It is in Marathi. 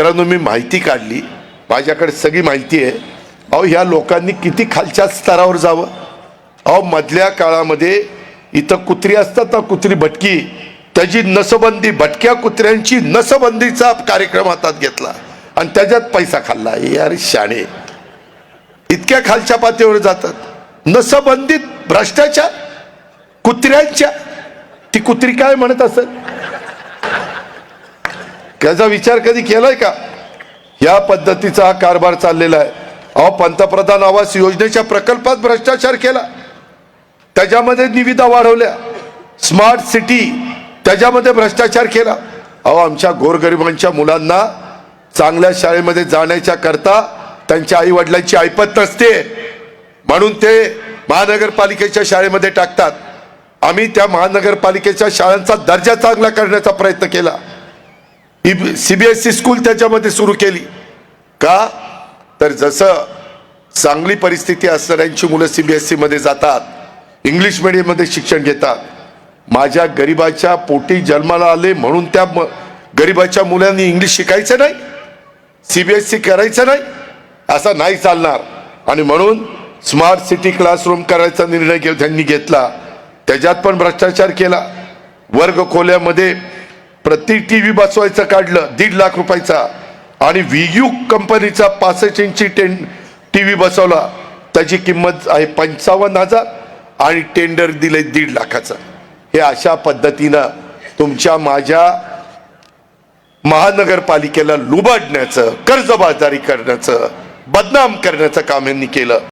मित्रांनो, मी माहिती काढली, माझ्याकडे सगळी माहिती आहे. अहो, ह्या लोकांनी किती खालच्या स्तरावर जावं. अहो, मधल्या काळामध्ये इथं कुत्री असतात ना, कुत्री भटकी, त्याची नसबंदी, भटक्या कुत्र्यांची नसबंदीचा कार्यक्रम हातात घेतला आणि त्याच्यात पैसा खाल्ला. यार शाणे, इतक्या खालच्या पातळीवर जातात. नसबंदीत भ्रष्टाचार कुत्र्यांच्या. ती कुत्री काय म्हणत असेल, त्याचा विचार कधी केलाय का? या पद्धतीचा हा कारभार चाललेला आहे. अहो, पंतप्रधान आवास योजनेच्या प्रकल्पात भ्रष्टाचार केला, त्याच्यामध्ये निविदा वाढवल्या. स्मार्ट सिटी, त्याच्यामध्ये भ्रष्टाचार केला. अहो, आमच्या गोरगरिबांच्या मुलांना चांगल्या शाळेमध्ये जाण्याच्या करता त्यांच्या आई वडिलांची ऐपत नसते, म्हणून ते महानगरपालिकेच्या शाळेमध्ये टाकतात. आम्ही त्या महानगरपालिकेच्या शाळांचा दर्जा चांगला करण्याचा प्रयत्न केला. CBSE स्कूल त्याच्यामध्ये सुरू केली. का तर जसं चांगली परिस्थिती असणाऱ्यांची मुलं CBSE मध्ये जातात, इंग्लिश मीडियममध्ये शिक्षण घेतात. माझ्या गरिबाच्या पोटी जन्माला आले म्हणून त्या गरिबाच्या मुलांनी इंग्लिश शिकायचं नाही, CBSE करायचं नाही, असं नाही चालणार. आणि म्हणून स्मार्ट सिटी क्लासरूम करायचा निर्णय त्यांनी घेतला. त्याच्यात पण भ्रष्टाचार केला. वर्ग खोल्यामध्ये प्रति TV बसवायचं काढलं 1.5 लाख रुपयाचा, आणि VU कंपनीचा 65 इंची TV बसवला, त्याची किंमत आहे 55,000 आणि टेंडर दिले 1.5 लाखाचं. हे अशा पद्धतीनं तुमच्या माझ्या महानगरपालिकेला लुबाडण्याचं, कर्जबाजारी करण्याचं, बदनाम करण्याचं काम यांनी केलं.